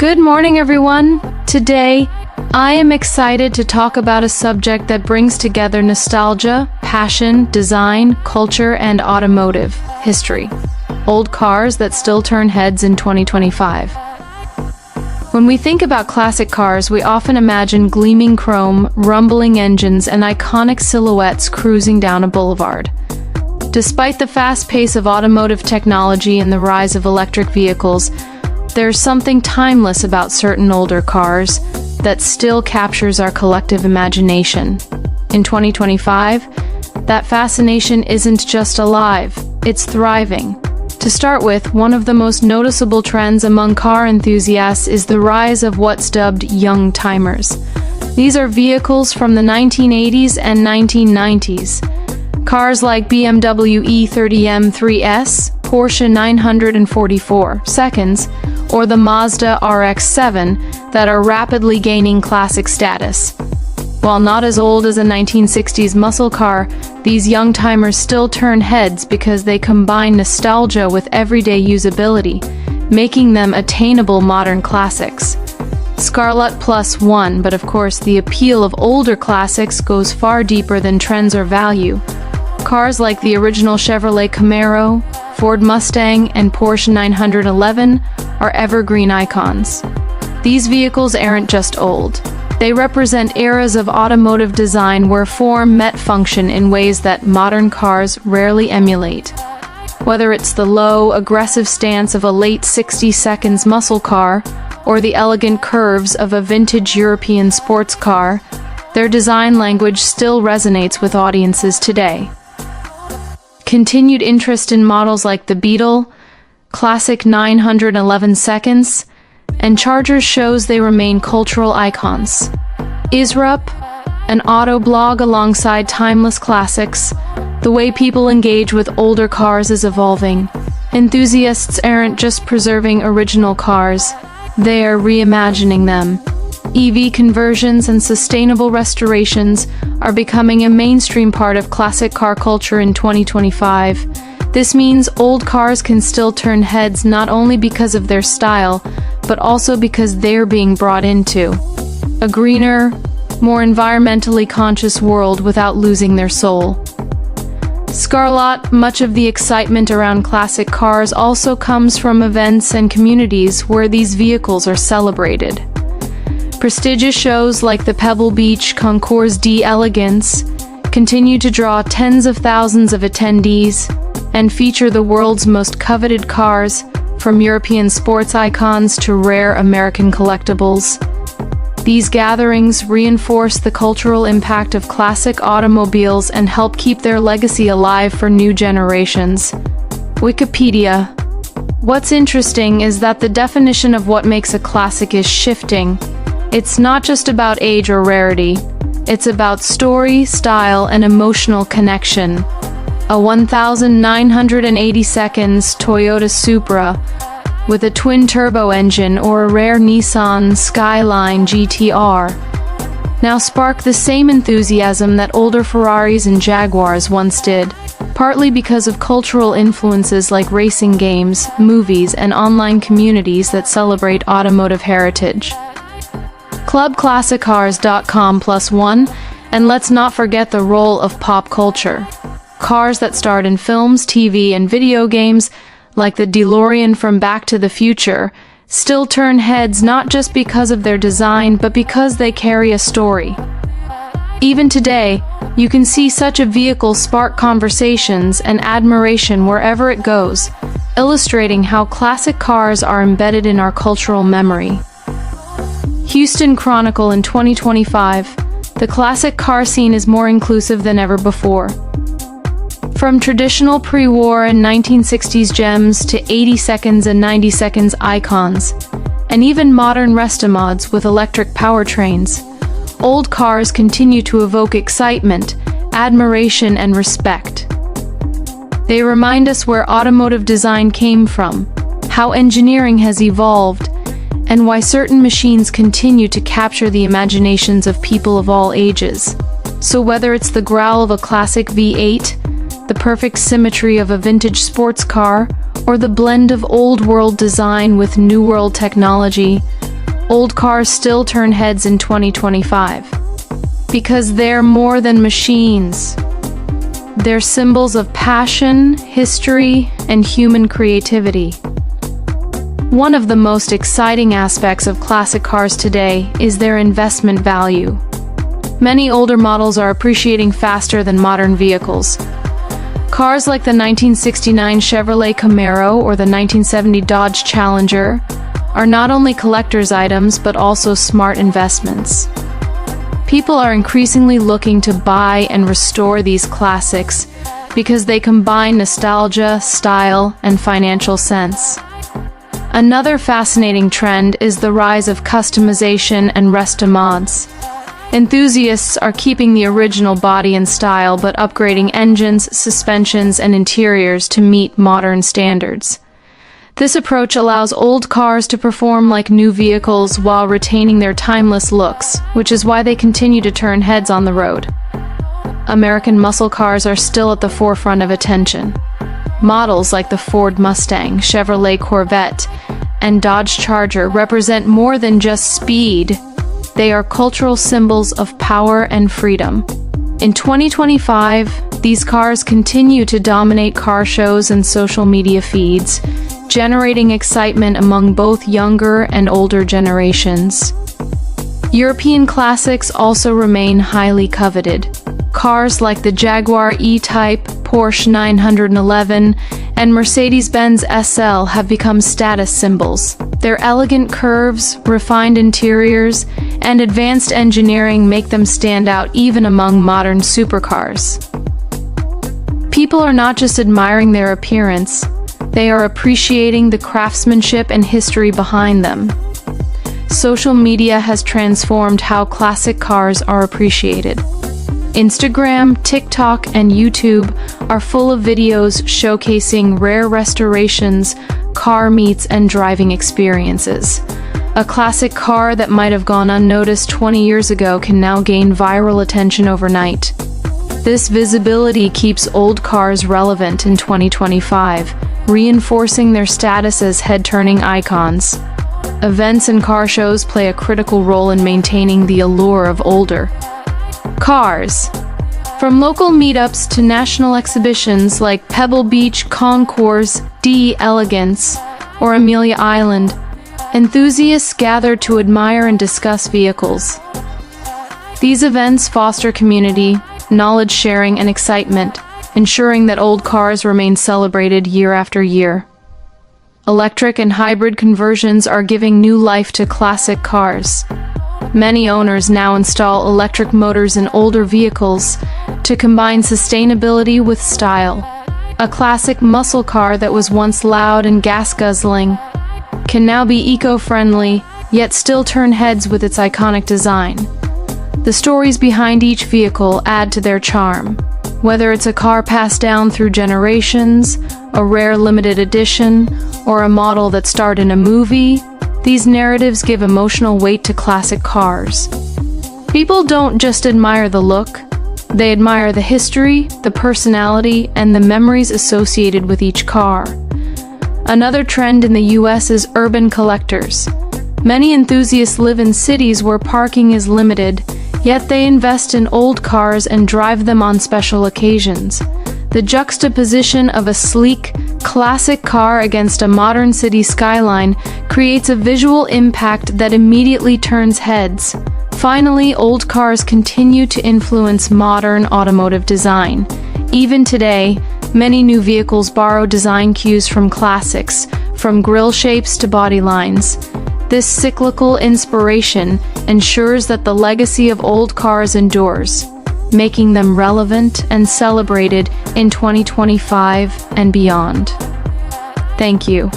Good morning, everyone. Today, I am excited to talk about a subject that brings together nostalgia, passion, design, culture, and automotive history. Old cars that still turn heads in 2025. When we think about classic cars, we often imagine gleaming chrome, rumbling engines, and iconic silhouettes cruising down a boulevard. Despite the fast pace of automotive technology and the rise of electric vehicles, there's something timeless about certain older cars that still captures our collective imagination. In 2025, that fascination isn't just alive, it's thriving. To start with, one of the most noticeable trends among car enthusiasts is the rise of what's dubbed young timers. These are vehicles from the 1980s and 1990s. Cars like BMW E30 M3S, Porsche 944 seconds, or the Mazda RX-7 that are rapidly gaining classic status. While not as old as a 1960s muscle car, these young timers still turn heads because they combine nostalgia with everyday usability, making them attainable modern classics. Scarlet plus one, but of course the appeal of older classics goes far deeper than trends or value. Cars like the original Chevrolet Camaro, Ford Mustang, and Porsche 911 are evergreen icons. These vehicles aren't just old. They represent eras of automotive design where form met function in ways that modern cars rarely emulate. Whether it's the low, aggressive stance of a late 60 seconds muscle car or the elegant curves of a vintage European sports car, their design language still resonates with audiences today. Continued interest in models like the Beetle, classic 911 seconds, and Chargers shows they remain cultural icons. Isrup, an auto blog alongside timeless classics, the way people engage with older cars is evolving. Enthusiasts aren't just preserving original cars, they are reimagining them. EV conversions and sustainable restorations are becoming a mainstream part of classic car culture in 2025. This means old cars can still turn heads not only because of their style, but also because they're being brought into a greener, more environmentally conscious world without losing their soul. Scarlet, much of the excitement around classic cars also comes from events and communities where these vehicles are celebrated. Prestigious shows like the Pebble Beach Concours d'Elegance continue to draw tens of thousands of attendees and feature the world's most coveted cars, from European sports icons to rare American collectibles. These gatherings reinforce the cultural impact of classic automobiles and help keep their legacy alive for new generations. Wikipedia. What's interesting is that the definition of what makes a classic is shifting. It's not just about age or rarity. It's about story, style, and emotional connection. A 1,980 seconds Toyota Supra with a twin-turbo engine or a rare Nissan Skyline GTR now spark the same enthusiasm that older Ferraris and Jaguars once did, partly because of cultural influences like racing games, movies, and online communities that celebrate automotive heritage. ClubClassicCars.com+1, and let's not forget the role of pop culture. Cars that starred in films, TV, and video games, like the DeLorean from Back to the Future, still turn heads not just because of their design, but because they carry a story. Even today, you can see such a vehicle spark conversations and admiration wherever it goes, illustrating how classic cars are embedded in our cultural memory. Houston Chronicle in 2025, the classic car scene is more inclusive than ever before. From traditional pre-war and 1960s gems to 80 seconds and 90 seconds icons, and even modern restomods with electric powertrains, old cars continue to evoke excitement, admiration, and respect. They remind us where automotive design came from, how engineering has evolved, and why certain machines continue to capture the imaginations of people of all ages. So whether it's the growl of a classic V8, the perfect symmetry of a vintage sports car, or the blend of old-world design with new-world technology, old cars still turn heads in 2025. Because they're more than machines. They're symbols of passion, history, and human creativity. One of the most exciting aspects of classic cars today is their investment value. Many older models are appreciating faster than modern vehicles. Cars like the 1969 Chevrolet Camaro or the 1970 Dodge Challenger are not only collector's items but also smart investments. People are increasingly looking to buy and restore these classics because they combine nostalgia, style, and financial sense. Another fascinating trend is the rise of customization and resto mods. Enthusiasts are keeping the original body and style but upgrading engines, suspensions, and interiors to meet modern standards. This approach allows old cars to perform like new vehicles while retaining their timeless looks, which is why they continue to turn heads on the road. American muscle cars are still at the forefront of attention. Models like the Ford Mustang, Chevrolet Corvette, and Dodge Charger represent more than just speed. They are cultural symbols of power and freedom. In 2025, these cars continue to dominate car shows and social media feeds, generating excitement among both younger and older generations. European classics also remain highly coveted. Cars like the Jaguar E-Type, Porsche 911, and Mercedes-Benz SL have become status symbols. Their elegant curves, refined interiors, and advanced engineering make them stand out even among modern supercars. People are not just admiring their appearance, they are appreciating the craftsmanship and history behind them. Social media has transformed how classic cars are appreciated. Instagram, TikTok, and YouTube are full of videos showcasing rare restorations, car meets, and driving experiences. A classic car that might have gone unnoticed 20 years ago can now gain viral attention overnight. This visibility keeps old cars relevant in 2025, reinforcing their status as head-turning icons. Events and car shows play a critical role in maintaining the allure of older cars. From local meetups to national exhibitions like Pebble Beach, Concours d'Elegance, or Amelia Island, enthusiasts gather to admire and discuss vehicles. These events foster community, knowledge sharing, and excitement, ensuring that old cars remain celebrated year after year. Electric and hybrid conversions are giving new life to classic cars. Many owners now install electric motors in older vehicles to combine sustainability with style. A classic muscle car that was once loud and gas-guzzling can now be eco-friendly, yet still turn heads with its iconic design. The stories behind each vehicle add to their charm. Whether it's a car passed down through generations, a rare limited edition, or a model that starred in a movie, these narratives give emotional weight to classic cars. People don't just admire the look, they admire the history, the personality, and the memories associated with each car. Another trend in the US is urban collectors. Many enthusiasts live in cities where parking is limited, yet they invest in old cars and drive them on special occasions. The juxtaposition of a sleek, classic car against a modern city skyline creates a visual impact that immediately turns heads. Finally, old cars continue to influence modern automotive design. Even today, many new vehicles borrow design cues from classics, from grille shapes to body lines. This cyclical inspiration ensures that the legacy of old cars endures, making them relevant and celebrated in 2025 and beyond. Thank you.